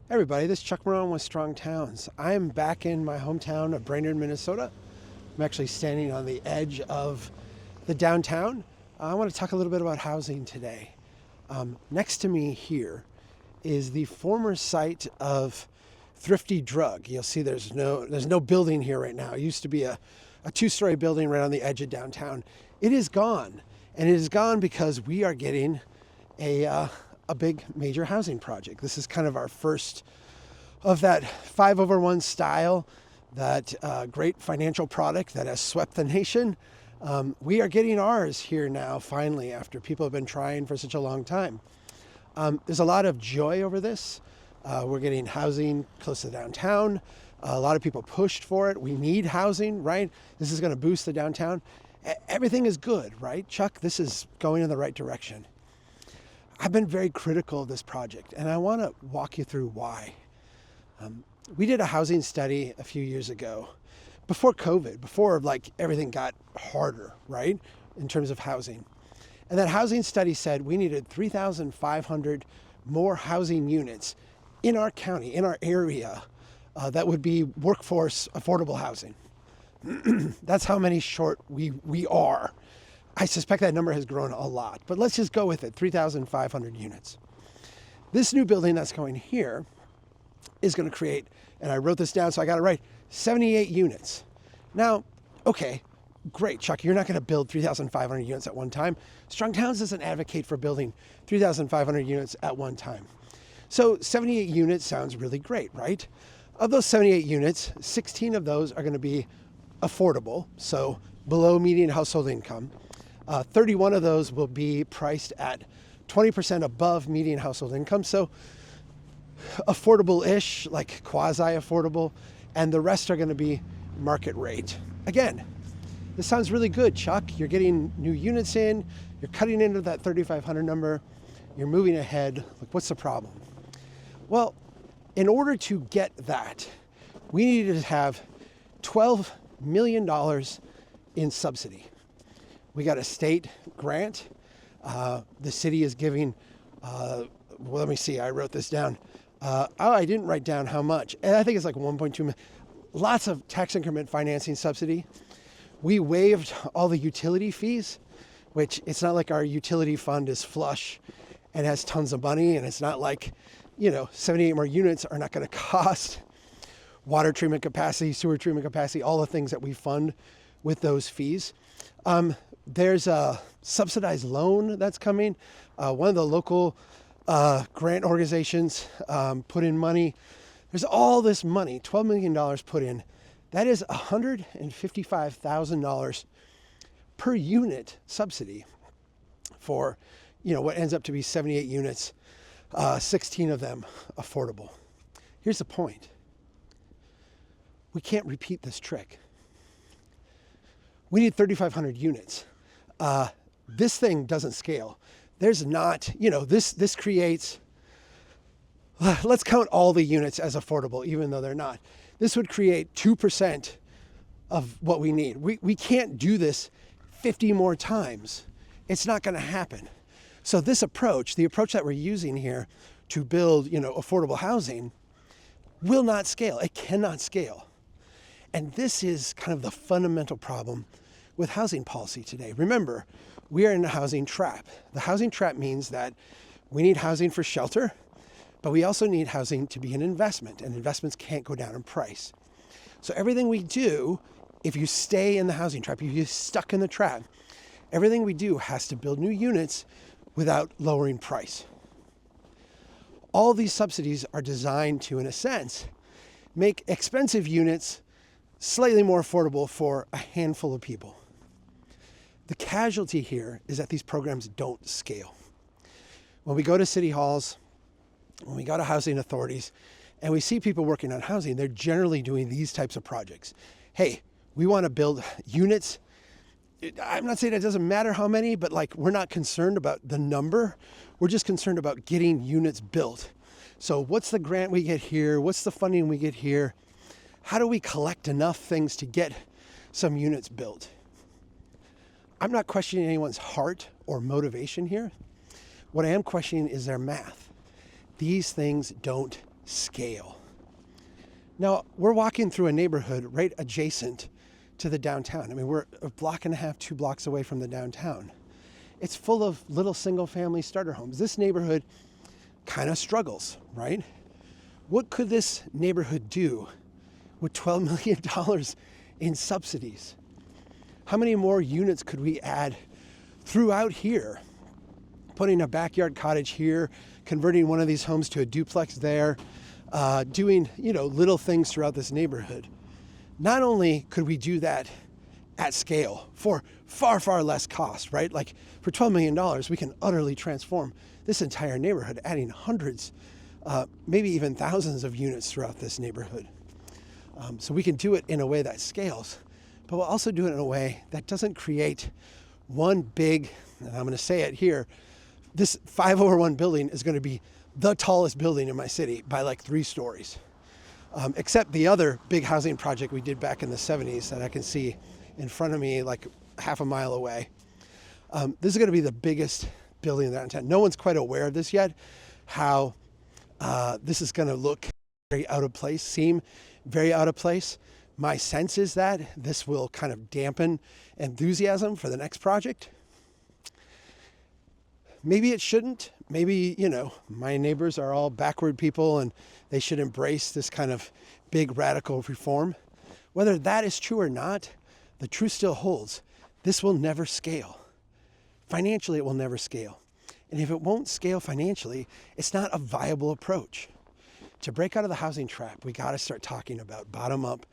Hey everybody, this is Chuck Marone with Strong Towns. I am back in my hometown of Brainerd, Minnesota. I'm actually standing on the edge of the downtown. I want to talk a little bit about housing today. Next to me here is the former site of Thrifty Drug. You'll see there's no building here right now. It used to be a two-story building right on the edge of downtown. It is gone, and it is gone because we are getting a big major housing project. This is kind of our first of that 5/1 style, that great financial product that has swept the nation. We are getting ours here now, finally, after people have been trying for such a long time. There's a lot of joy over this. We're getting housing close to downtown. A lot of people pushed for it. We need housing, right? This is going to boost the downtown. Everything is good, right? Chuck, this is going in the right direction. I've been very critical of this project, and I want to walk you through why. We did a housing study a few years ago, before COVID, before everything got harder, right, in terms of housing. And that housing study said we needed 3,500 more housing units in our county, in our area, that would be workforce affordable housing. That's how many short we are. I suspect that number has grown a lot, but let's just go with it, 3,500 units. This new building that's going here is going to create, and I wrote this down so I got it right, 78 units. Now, okay, great, Chuck, you're not going to build 3,500 units at one time. Strong Towns doesn't advocate for building 3,500 units at one time. So 78 units sounds really great, right? Of those 78 units, 16 of those are going to be affordable, so below median household income. 31 of those will be priced at 20% above median household income, so affordable-ish, like quasi-affordable, and the rest are going to be market rate. Again, this sounds really good, Chuck. You're getting new units in, you're cutting into that 3,500 number, you're moving ahead. Like, what's the problem? Well, in order to get that, we needed to have $12 million in subsidy. We got a state grant. The city is giving, let me see, I wrote this down. I didn't write down how much. And I think it's like 1.2 million. Lots of tax increment financing subsidy. We waived all the utility fees, which it's not like our utility fund is flush and has tons of money. And it's not like, 78 more units are not going to cost water treatment capacity, sewer treatment capacity, all the things that we fund with those fees. There's a subsidized loan that's coming. One of the local grant organizations put in money. There's all this money, $12 million put in. That is $155,000 per unit subsidy for, what ends up to be 78 units, 16 of them affordable. Here's the point. We can't repeat this trick. We need 3,500 units. This thing doesn't scale. There's not, this creates, let's count all the units as affordable, even though they're not. This would create 2% of what we need. We can't do this 50 more times. It's not going to happen. So this approach, the approach that we're using here to build, affordable housing, will not scale. It cannot scale. And this is kind of the fundamental problem with housing policy today. Remember, we are in a housing trap. The housing trap means that we need housing for shelter, but we also need housing to be an investment, and investments can't go down in price. So everything we do, if you stay in the housing trap, if you're stuck in the trap, everything we do has to build new units without lowering price. All these subsidies are designed to, in a sense, make expensive units slightly more affordable for a handful of people. The casualty here is that these programs don't scale. When we go to city halls, when we go to housing authorities, and we see people working on housing, they're generally doing these types of projects. Hey, we want to build units. I'm not saying it doesn't matter how many, but we're not concerned about the number. We're just concerned about getting units built. So what's the grant we get here? What's the funding we get here? How do we collect enough things to get some units built? I'm not questioning anyone's heart or motivation here. What I am questioning is their math. These things don't scale. Now, we're walking through a neighborhood right adjacent to the downtown. I mean, we're a block and a half, 2 blocks away from the downtown. It's full of little single-family starter homes. This neighborhood kind of struggles, right? What could this neighborhood do with $12 million in subsidies? How many more units could we add throughout here? Putting a backyard cottage here, converting one of these homes to a duplex there, doing, little things throughout this neighborhood. Not only could we do that at scale for far, far less cost, right? Like for $12 million, we can utterly transform this entire neighborhood, adding hundreds, maybe even thousands of units throughout this neighborhood. So we can do it in a way that scales, but we'll also do it in a way that doesn't create one big, and I'm going to say it here, this 5/1 building is going to be the tallest building in my city by like 3 stories. Except the other big housing project we did back in the 70s that I can see in front of me like half a mile away. This is going to be the biggest building in downtown. No one's quite aware of this yet, how this is going to look very out of place, seem very out of place. My sense is that this will kind of dampen enthusiasm for the next project. Maybe it shouldn't. Maybe, my neighbors are all backward people and they should embrace this kind of big radical reform. Whether that is true or not, the truth still holds. This will never scale. Financially, it will never scale. And if it won't scale financially, it's not a viable approach. To break out of the housing trap, we got to start talking about bottom-up,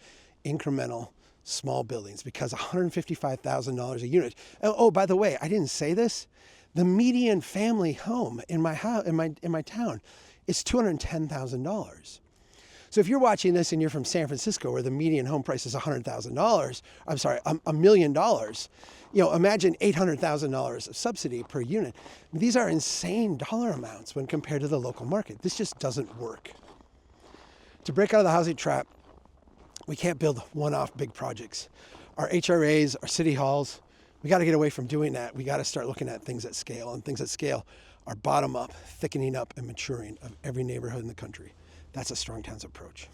incremental, small buildings, because $155,000 a unit. Oh, by the way, I didn't say this. The median family home in my town is $210,000. So if you're watching this and you're from San Francisco, where the median home price is $100,000, I'm sorry, $1 million, imagine $800,000 of subsidy per unit. These are insane dollar amounts when compared to the local market. This just doesn't work. To break out of the housing trap, we can't build one-off big projects. Our HRAs, our city halls, we got to get away from doing that. We got to start looking at things at scale, and things at scale are bottom up, thickening up and maturing of every neighborhood in the country. That's a Strong Towns approach.